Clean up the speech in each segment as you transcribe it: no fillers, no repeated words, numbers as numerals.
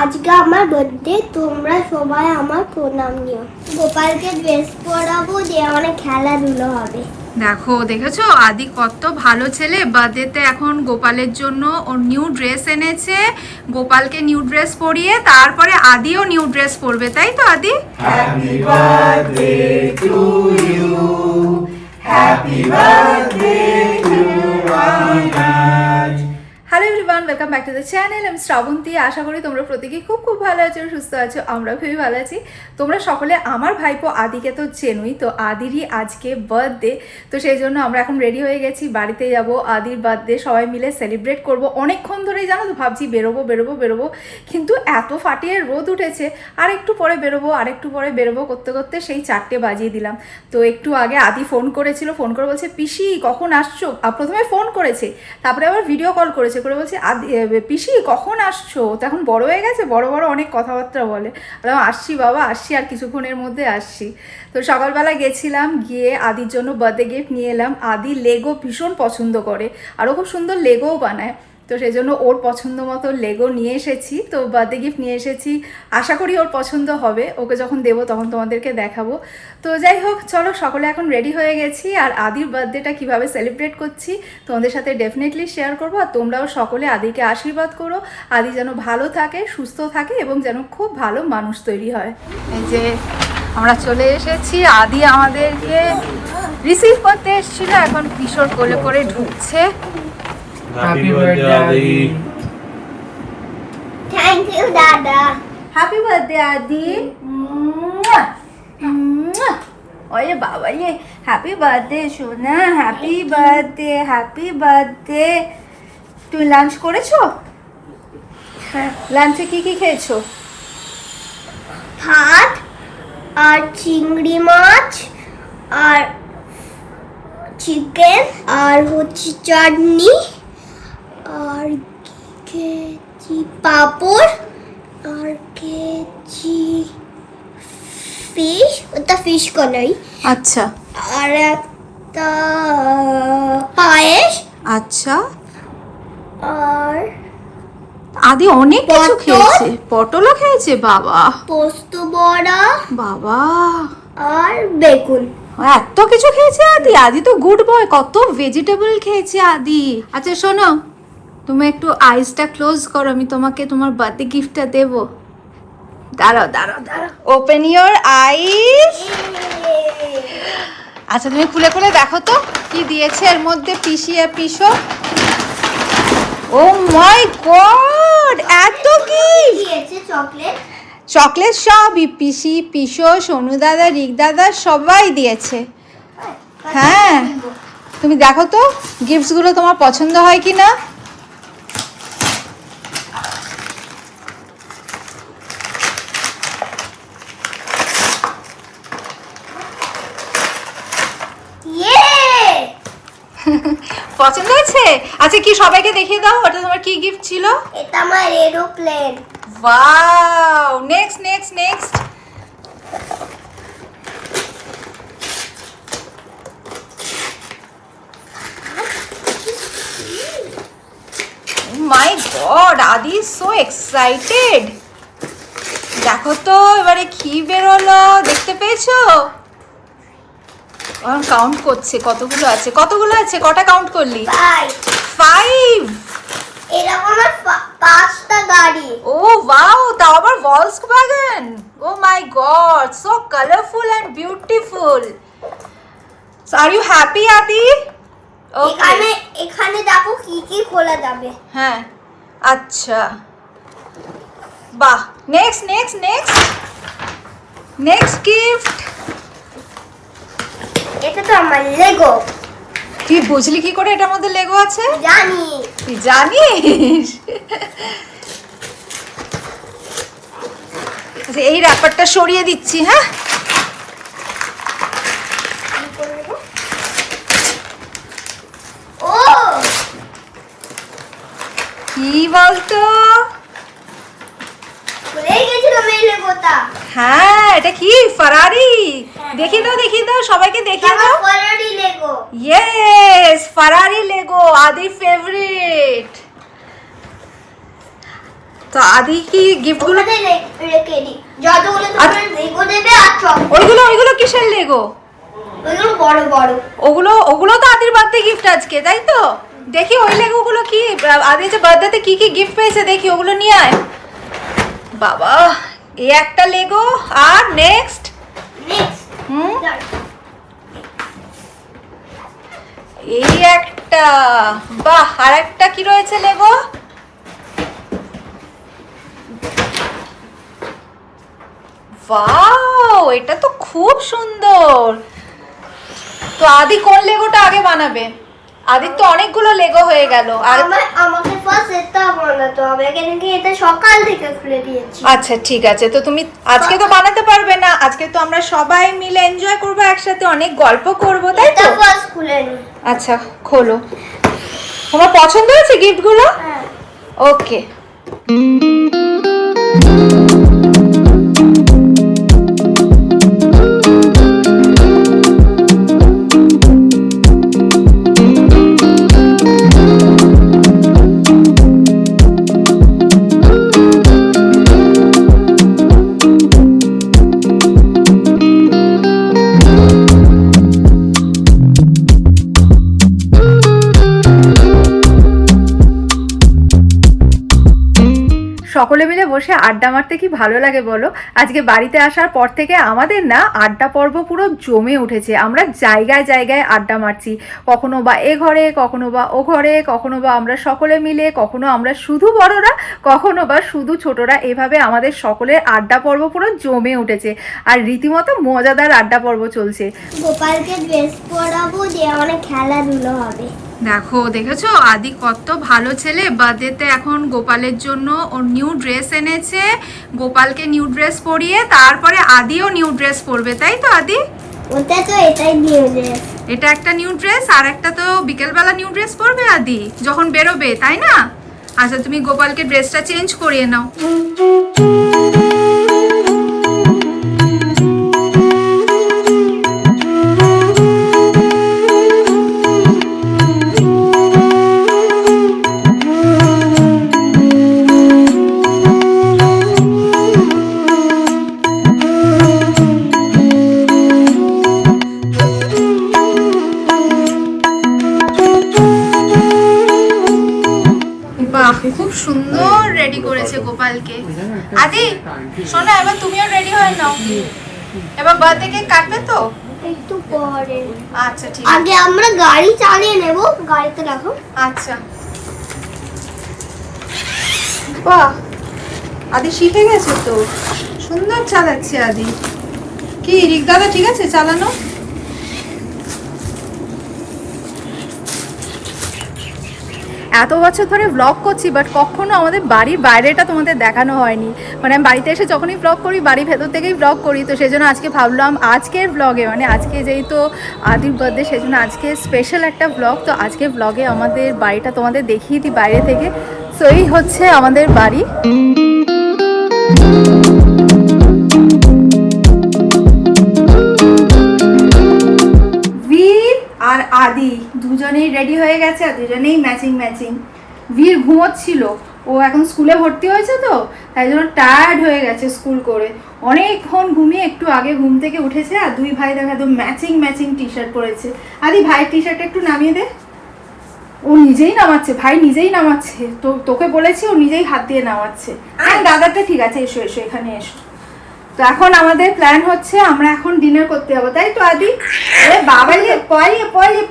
আজকে আমার বার্থডে, তোমরা সবাই আমার প্রণাম নিও। গোপালকে ড্রেস পরাবো, দিয়ে অনেক খেলাধুলো হবে। দেখেছো আদি কত ভালো ছেলে, বার্থডেতে এখন গোপালের জন্য ওর নিউ ড্রেস এনেছে। গোপালকে নিউ ড্রেস পরিয়ে তারপরে আদিও নিউ ড্রেস পরবে, তাই তো Adi? Happy birthday to you, happy birthday to Anaj. Hello everyone, welcome back to the channel. আমি শ্রাবন্তী। আশা করি তোমরা প্রত্যেকেই খুব খুব ভালো আছো, সুস্থ আছো। আমরা খুবই ভালো আছি। তোমরা সকলে আমার ভাইপো আদিকে তো চেনোই, তো আদিরই আজকে বার্থডে, তো সেই জন্য আমরা এখন রেডি হয়ে গেছি, বাড়িতে যাব। আদির বার্থডে সবাই মিলে সেলিব্রেট করব। অনেকক্ষণ ধরেই জানো তো ভাবছি বেরোবো, কিন্তু এত ফাটিয়ে রোদ উঠেছে, আর একটু পরে বেরোবো করতে করতে সেই 4টে বাজিয়ে দিলাম। তো একটু আগে আদি ফোন করেছিল, ফোন করে বলছে পিসি কখন আসছো। প্রথমে ফোন করেছে, তারপরে আবার ভিডিও কল করেছে, করে বলছে আদি পিসি কখন আসছো। তো এখন বড় হয়ে গেছে, বড় অনেক কথাবার্তা বলে। আসছি বাবা, আসছি, আর কিছুক্ষণের মধ্যে আসছি। তো সকালবেলা গেছিলাম, গিয়ে আদির জন্য বার্থডে গিফট নিয়ে এলাম। আদি লেগো ভীষণ পছন্দ করে, আর ও খুব সুন্দর লেগোও বানায়, তো সেই জন্য ওর পছন্দ মতো লেগো নিয়ে এসেছি। তো বার্থডে গিফট নিয়ে এসেছি, আশা করি ওর পছন্দ হবে। ওকে যখন দেবো তখন তোমাদেরকে দেখাবো। তো যাই হোক, চলো সকলে এখন রেডি হয়ে গেছি, আর আদির বার্থডেটা কীভাবে সেলিব্রেট করছি তোমাদের সাথে ডেফিনেটলি শেয়ার করবো। আর তোমরাও সকলে আদিকে আশীর্বাদ করো, আদি যেন ভালো থাকে, সুস্থ থাকে, এবং যেন খুব ভালো মানুষ তৈরি হয়। এই যে আমরা চলে এসেছি, আদি আমাদেরকে রিসিভ করতে এসেছিল, এখন কিশোর কোলে করে ঢুকছে। হ্যাপি বার্থডে আদি। থ্যাংক ইউ দাদা। হ্যাপি বার্থডে আদি। ওরে বাবা রে, হ্যাপি বার্থডে সোনা, হ্যাপি বার্থডে। তুমি লাঞ্চ করেছো? হ্যাঁ, লাঞ্চে কি খেয়েছো? ভাত আর চিংড়ি মাছ আর চিকেন আর হচ্ছে চাটনি, আর খেয়েছি পাঁপড়, আর খেয়েছি ফিশ, ওটা ফিশ কলাই, আচ্ছা আর একটা পায়েস, আচ্ছা। আর আদি অনেক কিছু পটল? খেয়েছে, পটলও খেয়েছে বাবা। পোস্ত বড়া বাবা আর বেগুন। এত কিছু খেয়েছে আদি। আদি তো গুড বয়, কত ভেজিটেবল খেয়েছে আদি। আচ্ছা শোনো, তুমি একটু আইসটা ক্লোজ করো, আমি তোমাকে তোমার বার্থডে গিফটটা দেবো। দাঁড়াও, ওপেন ইওর আইস। আচ্ছা তুমি খুলে দেখো তো কি দিয়েছে এর মধ্যে। পিসো। ও মাই গড, এত কি দিয়েছে? চকলেট সবই পিসো, সোনু দাদা, রিক দাদা সবাই দিয়েছে। হ্যাঁ, তুমি দেখো তো গিফটসগুলো তোমার পছন্দ হয় কি না। পছন্দ হয়েছে? আচ্ছা কি সবাইকে দেখিয়ে দাও, ওটা তোমার কি গিফট ছিল। এটা আমার aeroplane. Wow, next my god, আদি সো এক্সাইটেড। দেখো তো এবারে কি বেরোলো, দেখতে পেয়েছো? কাউন্ট করছে কতগুলো আছে, কটা কাউন্ট করলি? 5। এরকম আমার 5টা গাড়ি। ও ওয়াও, তাও আবার Volkswagen. Oh my god, so colourful and beautiful. So are you happy Adi? এখানে দেখো কি কি খোলা যাবে। হ্যাঁ, আচ্ছা, বাহ। Next gift. এটা তো আমার লেগো। তুই বুঝলি কি করে এটার মধ্যে লেগো আছে? জানি। তুই জানিস? আচ্ছা, এই র্যাপারটা সরিয়ে দিচ্ছি। হ্যাঁ, ও কি বলতো? খুলে গেছিল এই লেগোটা। হ্যাঁ, এটা কি ফারারি? দেখিয়ে দাও সবাইকে, দেখিয়ে দাও। ফারারি লেগো। ইয়েস, ফারারি লেগো, আদির ফেভারিট। তো আদি কি গিফটগুলো ওখানে রেখে দিই, যতগুলো তোমরা লেগো দেবে আর চকলেট। ওইগুলো কিসের লেগো? ওইগুলো বড় বড়। ওগুলো তো আদির বার্থডে গিফট আজকে, তাই তো? দেখি ওই লেগোগুলো কি আদি যে বার্থডেতে কি কি গিফট পেয়েছে দেখি, ওগুলো নিয়ে আয়। বাবা, এই একটা লেগো, আর নেক্সট এই একটা, বাহ, আর একটা কি রয়েছে লেগো? ওয়াও, এটা তো খুব সুন্দর। তো আদি কোন লেগোটা আগে বানাবে? আদির তো অনেকগুলো লেগো হয়ে গেল। আর আমাকে ফার্স্ট এটা বানাতে হবে, কেন কি এটা সকাল থেকে খুলে দিয়েছি। আচ্ছা ঠিক আছে, তো তুমি আজকে তো বানাতে পারবে না, আজকে তো আমরা সবাই মিলে এনজয় করবো একসাথে, অনেক গল্প করবো, তাই তো? এটা ফার্স্ট খুলে নি। আচ্ছা খোলো। তোমার পছন্দ হয়েছে গিফটগুলো? হ্যাঁ। ওকে। সকলে মিলে বসে আড্ডা মারতে কি ভালো লাগে বলো। আজকে বাড়িতে আসার পর থেকে আমাদের না আড্ডা পর্ব পুরো জমে উঠেছে। আমরা জায়গায় জায়গায় আড্ডা মারছি, কখনো বা এ ঘরে, কখনো বা ও ঘরে, কখনো বা আমরা সকলে মিলে, কখনো আমরা শুধু বড়রা, কখনো বা শুধু ছোটরা। এভাবে আমাদের সকলের আড্ডা পর্ব পুরো জমে উঠেছে আর রীতিমতো মজাদার আড্ডা পর্ব চলছে। গোপালকে ড্রেস পরাবো, দিয়ে অনেক খেলাধুলো হবে। দেখো, দেখেছো আদি কত ভালো ছেলে, বার্থডেতে এখন গোপালের জন্য ওর নিউ ড্রেস এনেছে। গোপালকে নিউ ড্রেস পরিয়ে তারপরে আদিও নিউ ড্রেস পরবে, তাই তো আদি? ওটা তো এটাই নিউ ড্রেস। এটা একটা নিউ ড্রেস, আর একটা তো বিকেলবেলা নিউ ড্রেস পরবে আদি যখন বেরোবে, তাই না? আচ্ছা, তুমি গোপালকে ড্রেসটা চেঞ্জ করিয়ে নাও। খুব সুন্দর রেডি করেছে গোপালকে। আদি শোনো, এবার তুমিও রেডি হয়ে নাও, এবার বার্থডে কেক কাটবে তো? একটু পরে। আচ্ছা ঠিক আছে, আগে আমরা গাড়ি চালিয়ে নেব, গাড়িতে রাখো। আচ্ছা। বাহ, আদি শিখে গেছে তো, সুন্দর চালাচ্ছে আদি। কি রিক দাদা ঠিক আছে চালানো? এত বছর ধরে ব্লগ করছি, বাট কখনো আমাদের বাড়ির বাইরেটা তোমাদের দেখানো হয়নি। মানে আমি বাড়িতে এসে যখনই ব্লগ করি, বাড়ির ভেতর থেকেই ব্লগ করি। তো সেই জন্য আজকে ভাবলাম আজকের ব্লগে, মানে আজকে যেহেতু আদির বার্থডে, সেই জন্য আজকে স্পেশাল একটা ব্লগ। তো আজকের ব্লগে আমাদের বাড়িটা তোমাদের দেখিয়ে দিই বাইরে থেকে। সো এই হচ্ছে আমাদের বাড়ি। আর আদি দুজনেই রেডি হয়ে গেছে, আর দুজনেই ম্যাচিং ম্যাচিং। বীর ঘুমোচ্ছিল, ও এখন স্কুলে ভর্তি হয়েছে তো তাই জন্য টায়ার্ড হয়ে গেছে স্কুল করে, অনেকক্ষণ ঘুমিয়ে একটু আগে ঘুম থেকে উঠেছে। আর দুই ভাই দেখা একদম ম্যাচিং ম্যাচিং টি শার্ট পরেছে। আদি ভাইয়ের টি শার্টটা একটু নামিয়ে দে। ও নিজেই নামাচ্ছে, ভাই নিজেই নামাচ্ছে, তো তোকে বলেছি ও নিজেই হাত দিয়ে নামাচ্ছে। হ্যাঁ দাদাটা ঠিক আছে, এসো এসো এখানে এসো। তো এখন আমাদের প্ল্যান হচ্ছে আমরা এখন ডিনার করতে যাবো, তাই তো আদি? আরে বাবা,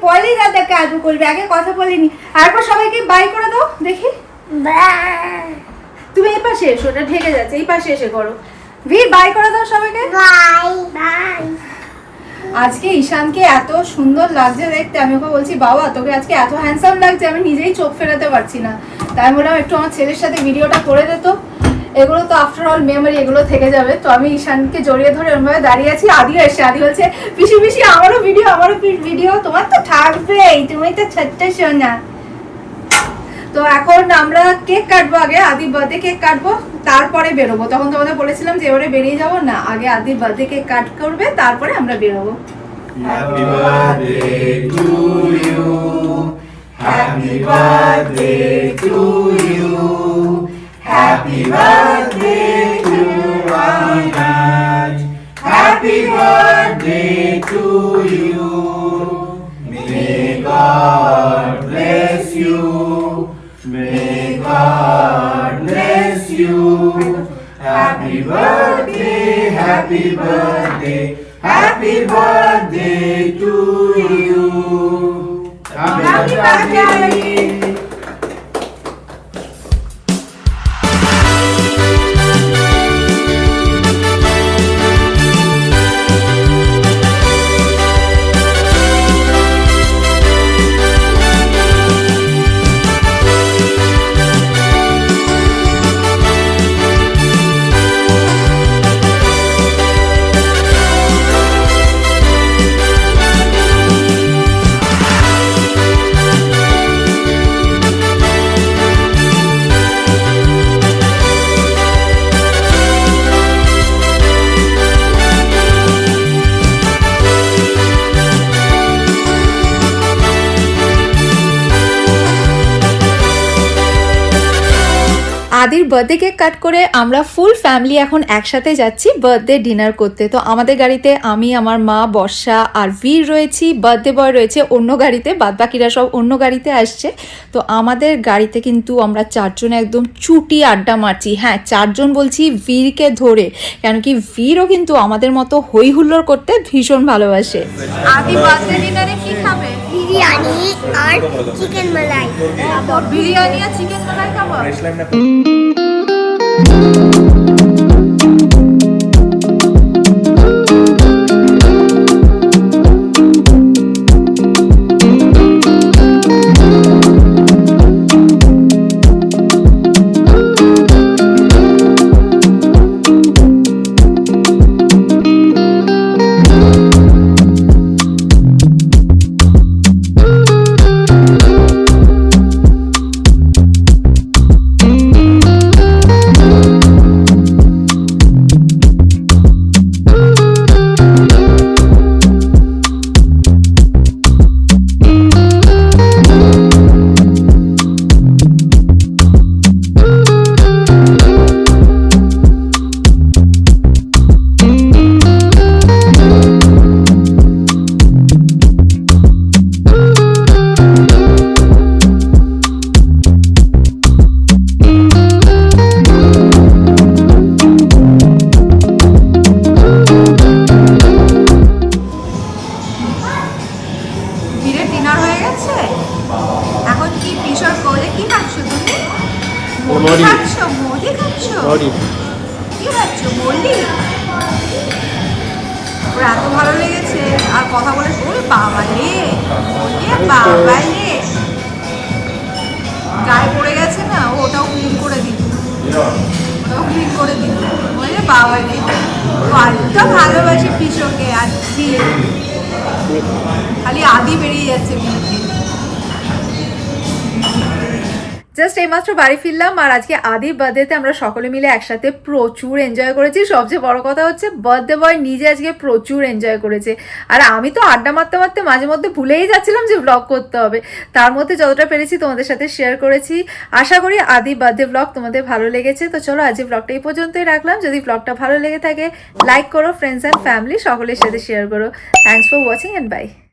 পলি দাদাকে আদু করবে, আগে কথা বলিনি। আরেকবার সবাইকে বাই করে দাও দেখি। তুমি এই পাশে এসো, ওটা ঢেকে যাচ্ছে, এই পাশে এসে করো। ভীর বাই করে দাও সবাইকে। Bye bye. আজকে ঈশানকে এত সুন্দর লাগছে দেখতে, আমি ওকে বলছি বাবা তোকে আজকে এত হ্যান্ডসাম লাগছে, আমি নিজেই চোখ ফেরাতে পারছি না। তাই বললাম একটু আমার ছেলের সাথে ভিডিওটা করে দিত। এগুলো তো আফটার অল মেমোরি, এগুলো থেকে যাবে। তো আমি ঈশানকে জড়িয়ে ধরে ওরভাবে দাঁড়িয়ে আছি। আদিও এসে, আদি বলছে পিসি পিসি আমারও ভিডিও। তোমার তো থাকবেই, তুমি তো ছোট্ট সোনা। তো এখন আমরা কেক কাটবো, আগে আদির বার্থডে কেক কাটবো, তারপরে বেরোবো। তখন তোমাদের বলেছিলাম যে এবারে বেরিয়ে যাবো না, আগে আদির বার্থডে কেক কাট করবে তারপরে আমরা বেরোবো। Happy birthday to you. Happy birthday to you. Happy birthday to Raj. Happy birthday to you. May God bless you. May God bless you. Happy birthday, happy birthday, happy birthday to you. Happy birthday. আদির birthday cake cut করে আমরা full family এখন একসাথে যাচ্ছি birthday dinner করতে। তো আমাদের গাড়িতে আমি, আমার মা, বর্ষা আর বীর রয়েছি, বার্থডে বয় রয়েছে অন্য গাড়িতে, বাদবাকিরা সব অন্য গাড়িতে আসছে। তো আমাদের গাড়িতে কিন্তু আমরা চারজন একদম চুটি আড্ডা মারছি। হ্যাঁ, চারজন বলছি বীরকে ধরে, কেন কি বীরও কিন্তু আমাদের মতো হই হুল্লোড় করতে ভীষণ ভালোবাসে। আদি বার্থডে ডিনারে কি খাবে? বিরিয়ানি আর চিকেন মালাই। বিরিয়ানি আর চিকেন মালাই খাবো। এত ভালো লেগেছে আর কথা বলে ওরে বাবা রে, বাবা রে, গায়ে পড়ে গেছে না, ওটাও ক্লিন করে দিল, ওরে বাবা রে, কতটা ভালোবাসে পিসোকে। আর খালি আদি বেরিয়ে যাচ্ছে বিলকে। জাস্ট এইমাত্র বাড়ি ফিরলাম আর আজকে আদির বার্থডেতে আমরা সকলে মিলে একসাথে প্রচুর এনজয় করেছি। সবচেয়ে বড় কথা হচ্ছে বার্থডে বয় নিজে আজকে প্রচুর এনজয় করেছে। আর আমি তো আড্ডা মারতে মারতে মাঝে মধ্যে ভুলেই যাচ্ছিলাম যে ব্লগ করতে হবে, তার মধ্যে যতটা পেরেছি তোমাদের সাথে শেয়ার করেছি। আশা করি আদি বার্থডে ব্লগ তোমাদের ভালো লেগেছে। তো চলো আজকে ব্লগটা এই পর্যন্তই রাখলাম। যদি ব্লগটা ভালো লেগে থাকে লাইক করো, ফ্রেন্ডস অ্যান্ড ফ্যামিলি সকলের সাথে শেয়ার করো। Thanks for watching and by.